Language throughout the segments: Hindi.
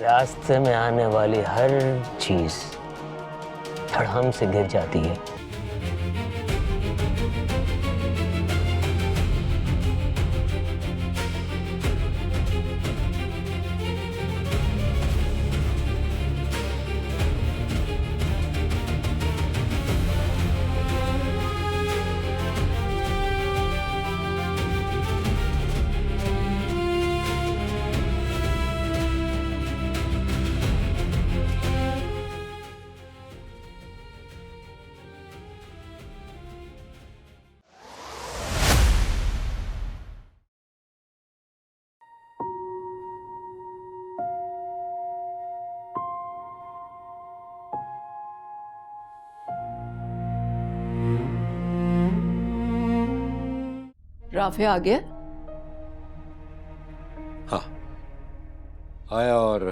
रास्ते में आने वाली हर चीज धड़ाम से गिर जाती है। राफे आ गया? हाँ, आया और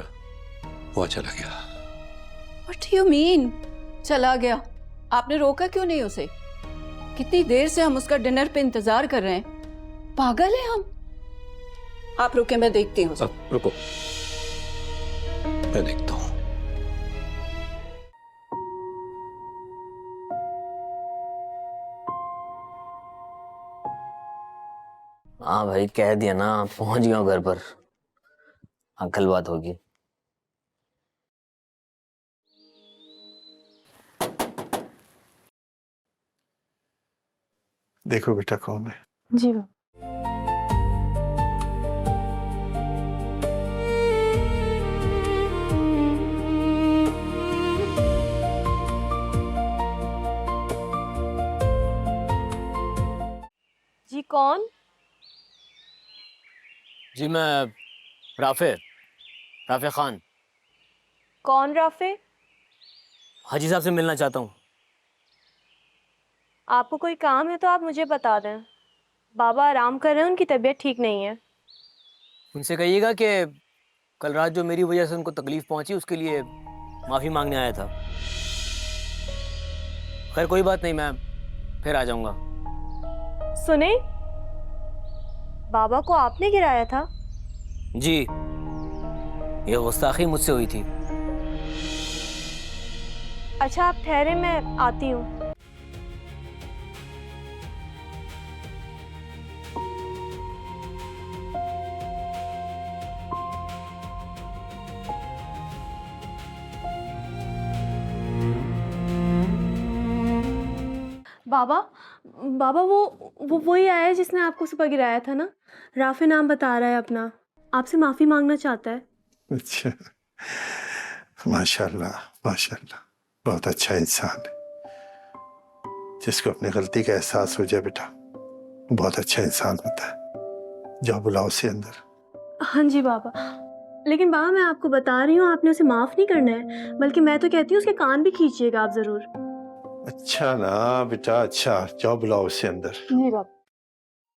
वो चला गया। What do you mean? चला गया? आपने रोका क्यों नहीं उसे? कितनी देर से हम उसका डिनर पे इंतजार कर रहे हैं। पागल है हम। आप रुके, मैं देखती हूँ। अब रुको, मैं देखता हूँ। हाँ भाई, कह दिया ना, पहुंच गया हूं घर पर। हाँ, कल बात होगी। देखो बेटा कौन है। जी जी कौन? जी मैं राफे खान। कौन राफे? हाजी साहब से मिलना चाहता हूँ। आपको कोई काम है तो आप मुझे बता दें। बाबा आराम कर रहे हैं, उनकी तबीयत ठीक नहीं है। उनसे कहिएगा कि कल रात जो मेरी वजह से उनको तकलीफ पहुंची उसके लिए माफी मांगने आया था। खैर कोई बात नहीं, मैं फिर आ जाऊंगा। सुने, बाबा को आपने गिराया था? जी, ये गुस्ताखी मुझसे हुई थी। अच्छा आप ठहरे, मैं आती हूँ। बाबा बाबा वो वही आया है जिसने आपको सुबह गिराया था ना। राफे नाम बता रहा है अपना, आपसे माफी मांगना चाहता है। अच्छा, माशाल्लाह माशाल्लाह, बहुत अच्छा इंसान है। जिसको अपनी गलती का एहसास हो जाए बेटा, वो बहुत अच्छा इंसान होता है। जाओ बुलाओ उसे अंदर। हाँ जी बाबा, लेकिन बाबा मैं आपको बता रही हूँ, आपने उसे माफ नहीं करना है, बल्कि मैं तो कहती हूँ उसके कान भी खींचिएगा आप जरूर। अच्छा ना बेटा, अच्छा, जाओ बुलाओ उसे अंदर। जी बाबा।